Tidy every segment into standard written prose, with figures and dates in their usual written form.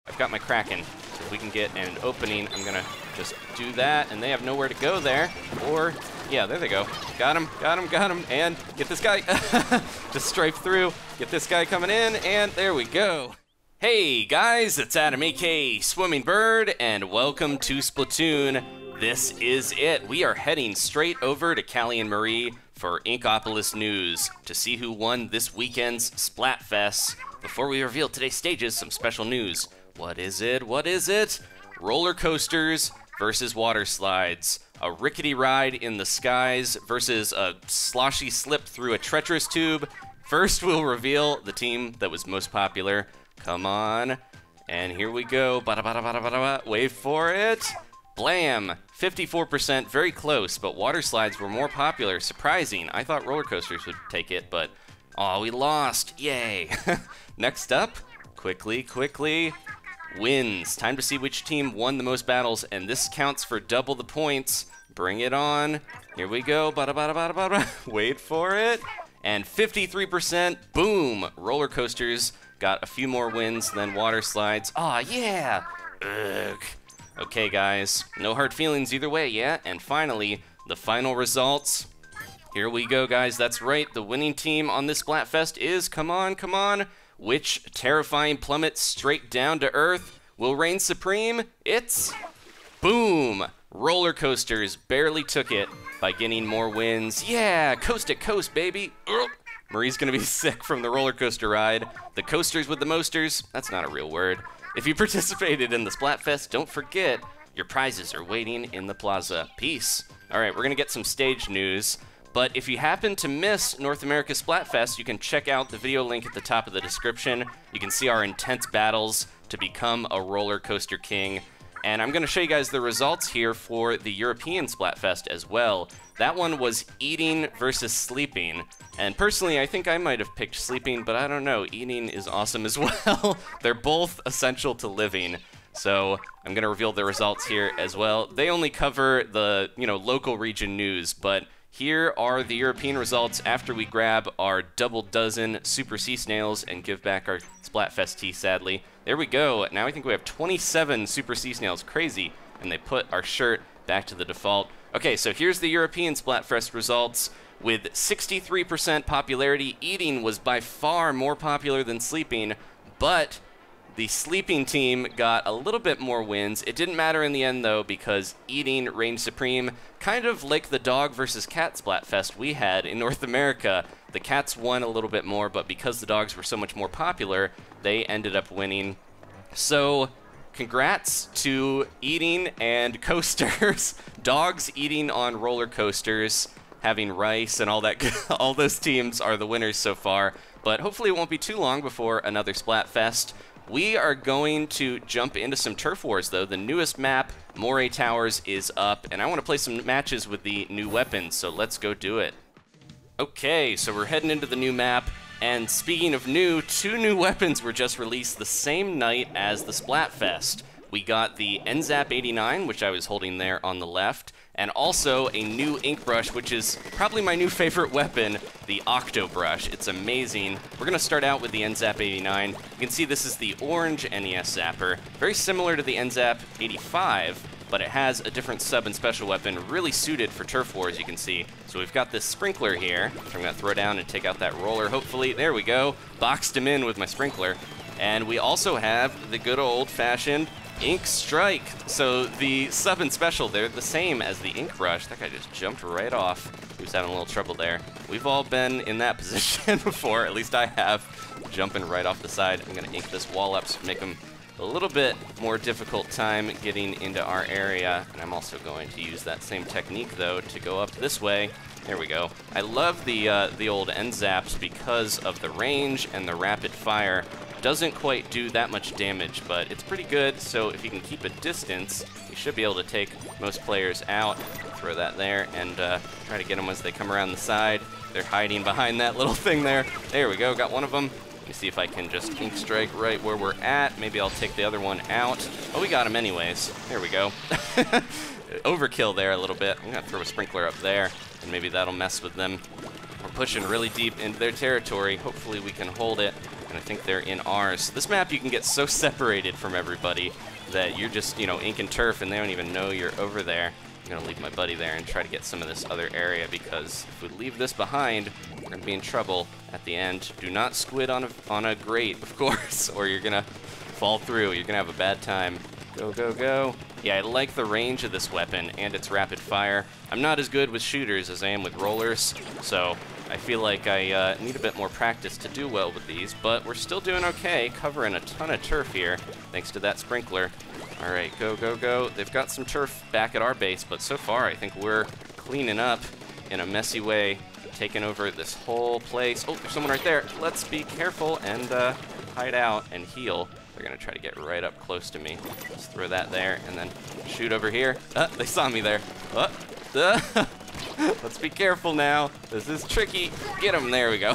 I've got my Kraken. So if we can get an opening, I'm gonna just do that, and they have nowhere to go there. Or, yeah, there they go. Got him, and get this guy. Just strafe through, get this guy coming in, and there we go. Hey guys, it's Adam, aka Swimming Bird, and welcome to Splatoon. This is it. We are heading straight over to Callie and Moray for Inkopolis news to see who won this weekend's Splatfest. Before we reveal today's stages, some special news. What is it? What is it? Roller coasters versus water slides. A rickety ride in the skies versus a sloshy slip through a treacherous tube. First, we'll reveal the team that was most popular. Come on. And here we go. Wait for it. Blam! 54%, very close, but water slides were more popular. Surprising. I thought roller coasters would take it, but oh, we lost. Yay. Next up, quickly, wins. Time to see which team won the most battles, and this counts for double the points. Bring it on. Here we go. Wait for it. And 53%, boom! Roller coasters got a few more wins than water slides. Aw, yeah! Ugh. Okay, guys, no hard feelings either way, yeah? And finally, the final results. Here we go, guys. That's right. The winning team on this Splatfest is, come on. Which terrifying plummet straight down to earth will reign supreme? It's boom! Roller coasters barely took it by getting more wins. Yeah, coast to coast, baby. Marie's gonna be sick from the roller coaster ride. The coasters with the mosters, that's not a real word. If you participated in the Splatfest, don't forget, your prizes are waiting in the Plaza. Peace. All right, we're gonna get some stage news, but if you happen to miss North America Splatfest, you can check out the video link at the top of the description. You can see our intense battles to become a roller coaster king. And I'm gonna show you guys the results here for the European Splatfest as well. That one was eating versus sleeping. And personally, I think I might have picked sleeping, but I don't know. Eating is awesome as well. They're both essential to living. So I'm gonna reveal the results here as well. They only cover the, local region news, but here are the European results after we grab our double dozen Super Sea Snails and give back our Splatfest tea, sadly. There we go. Now I think we have 27 Super Sea Snails. Crazy. And they put our shirt back to the default. Okay, so here's the European Splatfest results. With 63% popularity, eating was by far more popular than sleeping, but the sleeping team got a little bit more wins. It didn't matter in the end, though, because eating reigned supreme, kind of like the dog versus cat Splatfest we had in North America. The cats won a little bit more, but because the dogs were so much more popular, they ended up winning. So, congrats to eating and coasters. Dogs eating on roller coasters, having rice and all that. All those teams are the winners so far, but hopefully it won't be too long before another Splatfest. We are going to jump into some Turf Wars, though. The newest map, Moray Towers, is up, and I want to play some matches with the new weapons, so let's go do it. Okay, so we're heading into the new map, and speaking of new, 2 new weapons were just released the same night as the Splatfest. We got the N-Zap 89, which I was holding there on the left, and also a new ink brush, which is probably my new favorite weapon, the Octobrush. It's amazing. We're gonna start out with the N-Zap 89. You can see this is the orange NES Zapper, very similar to the N-Zap 85, but it has a different sub and special weapon, really suited for Turf Wars, you can see. So we've got this sprinkler here, which I'm gonna throw down and take out that roller, hopefully. There we go, boxed him in with my sprinkler. And we also have the good old-fashioned Inkstrike. So the sub and special, they're the same as the ink brush. That guy just jumped right off. He was having a little trouble there. We've all been in that position before, at least I have, jumping right off the side. I'm gonna ink this wall up to make him a little bit more difficult time getting into our area. And I'm also going to use that same technique, though, to go up this way. There we go. I love the old N-Zaps because of the range and the rapid fire. Doesn't quite do that much damage, but it's pretty good, so if you can keep a distance, you should be able to take most players out. Throw that there, and try to get them as they come around the side. They're hiding behind that little thing there. There we go, got one of them. Let me see if I can just Inkstrike right where we're at. Maybe I'll take the other one out. Oh, we got him anyways. There we go. Overkill there a little bit. I'm gonna throw a sprinkler up there, and maybe that'll mess with them. We're pushing really deep into their territory. Hopefully we can hold it. and I think they're in ours. This map, you can get so separated from everybody that you're just, you know, ink and turf, and they don't even know you're over there. I'm gonna leave my buddy there and try to get some of this other area, because if we leave this behind, we're gonna be in trouble at the end. Do not squid on a grate, of course, or you're gonna fall through. You're gonna have a bad time. Go, go, go. Yeah, I like the range of this weapon and its rapid fire. I'm not as good with shooters as I am with rollers, so I feel like I need a bit more practice to do well with these, but we're still doing okay, covering a ton of turf here, thanks to that sprinkler. All right, go, go, go. They've got some turf back at our base, but so far I think we're cleaning up in a messy way, taking over this whole place. Oh, there's someone right there. Let's be careful and hide out and heal. They're gonna try to get right up close to me. Let's throw that there and then shoot over here. They saw me there. Let's be careful now. This is tricky. Get him. There we go.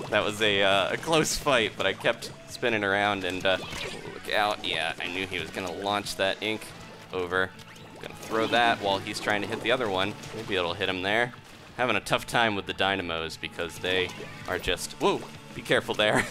That was a close fight, but I kept spinning around and look out. Yeah, I knew he was gonna launch that ink over. Gonna throw that while he's trying to hit the other one. Maybe it'll hit him there. Having a tough time with the dynamos because they are just, whoa, be careful there.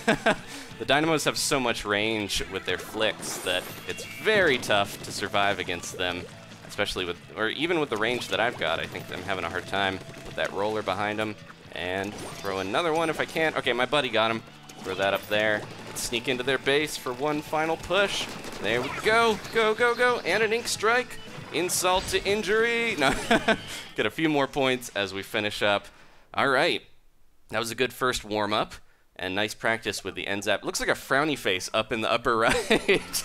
The dynamos have so much range with their flicks that it's very tough to survive against them, especially with, or even with the range that I've got. I think I'm having a hard time. Put that roller behind him and throw another one if I can. Okay, my buddy got him. Throw that up there. Let's sneak into their base for one final push. There we go. Go, go, go. And an Inkstrike. Insult to injury. No, get a few more points as we finish up. All right. That was a good first warm-up. And nice practice with the N-Zap. Looks like a frowny face up in the upper right.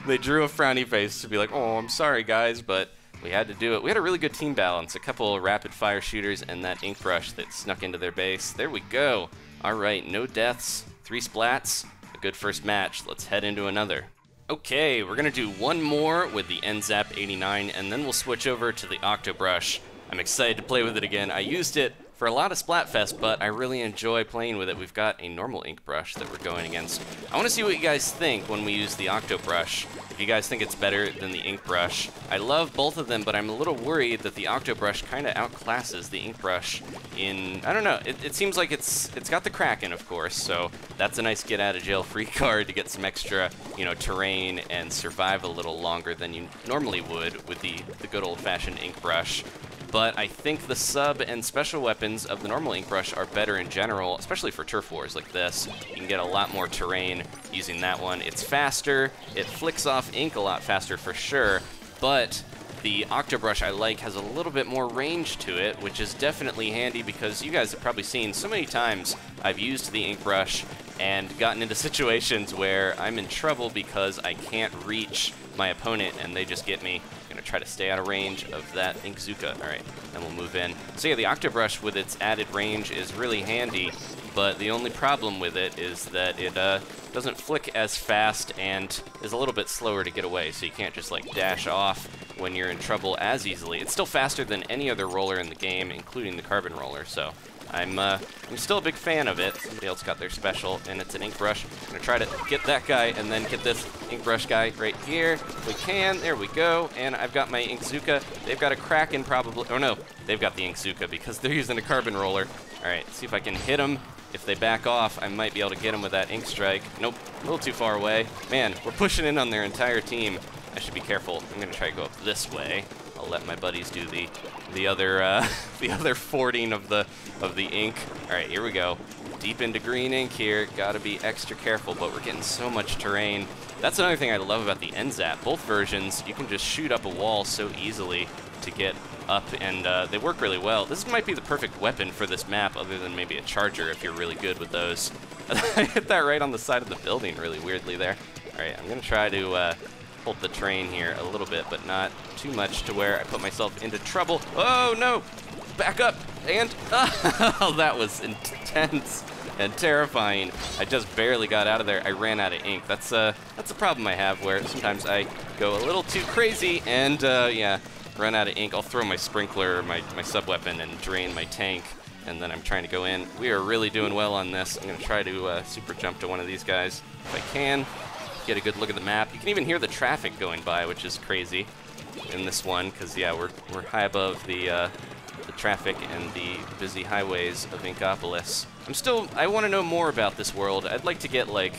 They drew a frowny face to be like, oh, I'm sorry, guys, but we had to do it. We had a really good team balance. A couple of rapid-fire shooters and that Inkbrush that snuck into their base. There we go. All right, no deaths, 3 splats. A good first match. Let's head into another. Okay, we're going to do one more with the N-Zap 89, and then we'll switch over to the Octobrush. I'm excited to play with it again. I used it for a lot of Splatfest, but I really enjoy playing with it. We've got a normal ink brush that we're going against. I want to see what you guys think when we use the Octobrush. If you guys think it's better than the ink brush. I love both of them, but I'm a little worried that the Octobrush kind of outclasses the ink brush in, I don't know, it seems like it's got the Kraken, of course, so that's a nice get-out-of-jail-free card to get some extra, you know, terrain and survive a little longer than you normally would with the good old-fashioned ink brush. But I think the sub and special weapons of the normal ink brush are better in general, especially for turf wars like this. You can get a lot more terrain using that one. It's faster, it flicks off ink a lot faster for sure, but the Octobrush I like has a little bit more range to it, which is definitely handy because you guys have probably seen so many times I've used the ink brush and gotten into situations where I'm in trouble because I can't reach my opponent and they just get me. I'm gonna try to stay out of range of that Inkzuka. All right, then we'll move in. So yeah, the Octobrush with its added range is really handy, but the only problem with it is that it doesn't flick as fast and is a little bit slower to get away, so you can't just like dash off when you're in trouble as easily. It's still faster than any other roller in the game, including the carbon roller, so I'm still a big fan of it. Somebody else got their special, and it's an ink brush. I'm gonna try to get that guy and then get this ink brush guy right here. If we can, there we go. And I've got my Inkzuka. They've got a Kraken probably. Oh no, they've got the Inkzuka because they're using a carbon roller. All right, see if I can hit them. If they back off, I might be able to get them with that Inkstrike. Nope, a little too far away. Man, we're pushing in on their entire team. I should be careful. I'm gonna try to go up this way. I'll let my buddies do the other fording of the ink. All right, here we go. Deep into green ink here. Gotta be extra careful, but we're getting so much terrain. That's another thing I love about the N-Zap. Both versions, you can just shoot up a wall so easily to get up, and they work really well. This might be the perfect weapon for this map, other than maybe a charger if you're really good with those. I hit that right on the side of the building really weirdly there. All right, I'm gonna try to hold the train here a little bit, but not too much to where I put myself into trouble. Oh no! Back up! And oh, that was intense and terrifying. I just barely got out of there. I ran out of ink. That's a problem I have where sometimes I go a little too crazy and yeah, run out of ink. I'll throw my sprinkler, my sub weapon, and drain my tank, and then I'm trying to go in. We are really doing well on this. I'm gonna try to super jump to one of these guys if I can. Get a good look at the map. You can even hear the traffic going by, which is crazy in this one, because yeah, we're high above the the traffic and the busy highways of Inkopolis. I want to know more about this world. I'd like to get, like,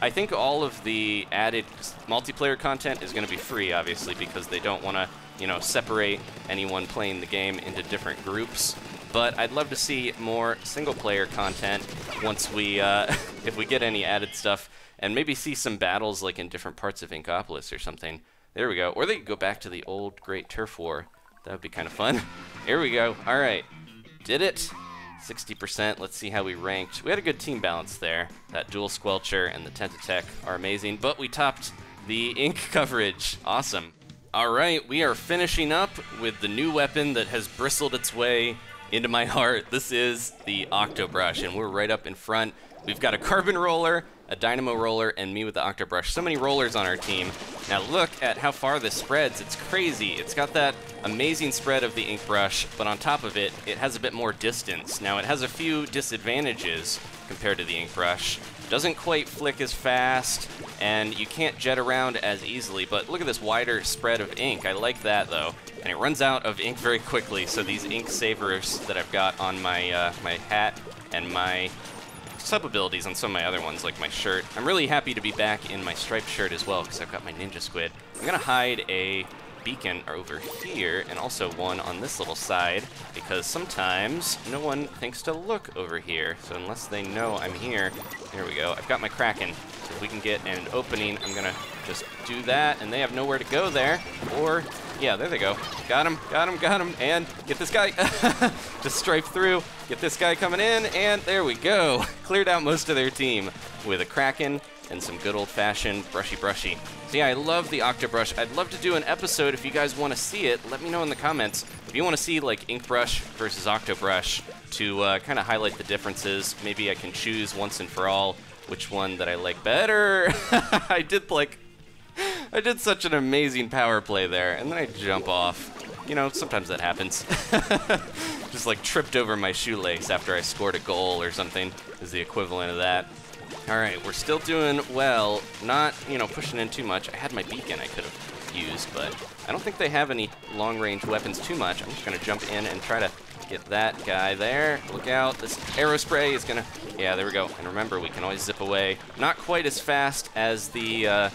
I think all of the added multiplayer content is going to be free, obviously, because they don't want to, you know, separate anyone playing the game into different groups. But I'd love to see more single-player content once we, if we get any added stuff, and maybe see some battles, like, in different parts of Inkopolis or something. There we go. Or they could go back to the old Great Turf War. That would be kind of fun. Here we go. All right. Did it. 60%. Let's see how we ranked. We had a good team balance there. That Dual Squelcher and the Tentatech are amazing, but we topped the ink coverage. Awesome. All right, we are finishing up with the new weapon that has bristled its way into my heart. This is the Octobrush, and we're right up in front. We've got a Carbon Roller, a Dynamo Roller, and me with the Octobrush. So many rollers on our team. Now look at how far this spreads. It's crazy. It's got that amazing spread of the ink brush, but on top of it, it has a bit more distance. Now it has a few disadvantages compared to the ink brush. Doesn't quite flick as fast, and you can't jet around as easily, but look at this wider spread of ink. I like that, though. And it runs out of ink very quickly, so these ink savers that I've got on my, my hat and my sub-abilities on some of my other ones, like my shirt. I'm really happy to be back in my striped shirt as well, because I've got my Ninja Squid. I'm going to hide a Beakon over here, and also one on this little side, because sometimes no one thinks to look over here. So unless they know I'm here, there we go. I've got my Kraken. So if we can get an opening, I'm going to just do that, and they have nowhere to go there. Or, yeah, there they go. Got him, got him, got him, and get this guy. Just strafe through, get this guy coming in, and there we go. Cleared out most of their team with a Kraken and some good old-fashioned brushy. So yeah, I love the Octobrush. I'd love to do an episode if you guys want to see it. Let me know in the comments if you want to see like Inkbrush versus Octobrush to kind of highlight the differences. Maybe I can choose once and for all which one that I like better. I did such an amazing power play there, and then I jump off. You know, sometimes that happens. Just like tripped over my shoelace after I scored a goal or something is the equivalent of that. All right, we're still doing well, not, you know, pushing in too much. I had my Beakon I could have used, but I don't think they have any long-range weapons too much. I'm just going to jump in and try to get that guy there. Look out, this arrow spray is going to... Yeah, there we go. And remember, we can always zip away. Not quite as fast as the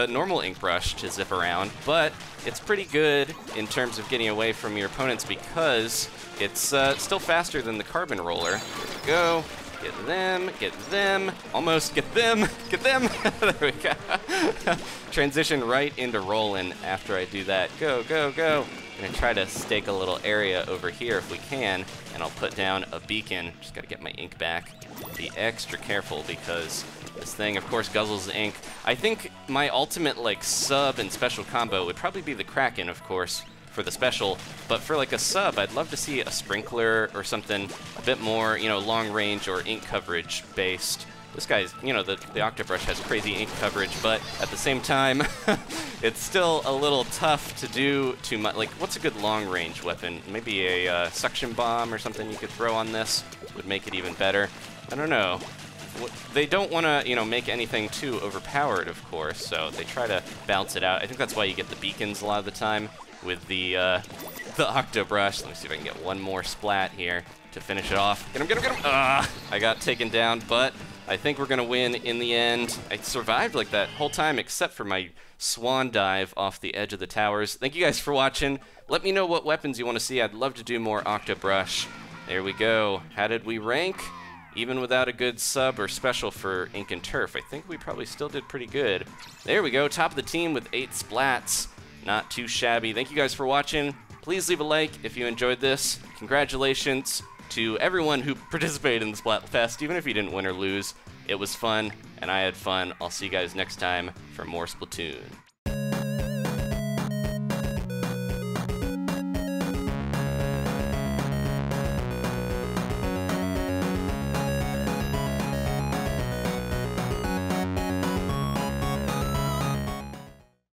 normal ink brush to zip around, but it's pretty good in terms of getting away from your opponents because it's still faster than the carbon roller. There we go. Get them, almost get them. There we go. Transition right into rolling after I do that. Go. I'm gonna try to stake a little area over here if we can, and I'll put down a Beakon. Just gotta get my ink back. Be extra careful because this thing, of course, guzzles the ink. I think my ultimate, like, sub and special combo would probably be the Kraken, of course, for the special, but for like a sub, I'd love to see a sprinkler or something a bit more, you know, long range or ink coverage based. This guy's, you know, the Octobrush has crazy ink coverage, but at the same time, it's still a little tough to do too much. Like, what's a good long range weapon? Maybe a suction bomb or something you could throw on this would make it even better. I don't know. They don't want to, you know, make anything too overpowered, of course, so they try to balance it out. I think that's why you get the Beakons a lot of the time with the Octobrush. Let me see if I can get one more splat here to finish it off. Get him! I got taken down, but I think we're gonna win in the end. I survived like that whole time except for my swan dive off the edge of the towers. Thank you guys for watching. Let me know what weapons you want to see. I'd love to do more Octobrush. There we go. How did we rank? Even without a good sub or special for Ink and Turf, I think we probably still did pretty good. There we go, top of the team with 8 splats. Not too shabby. Thank you guys for watching. Please leave a like if you enjoyed this. Congratulations to everyone who participated in the Splatfest, even if you didn't win or lose. It was fun, and I had fun. I'll see you guys next time for more Splatoon.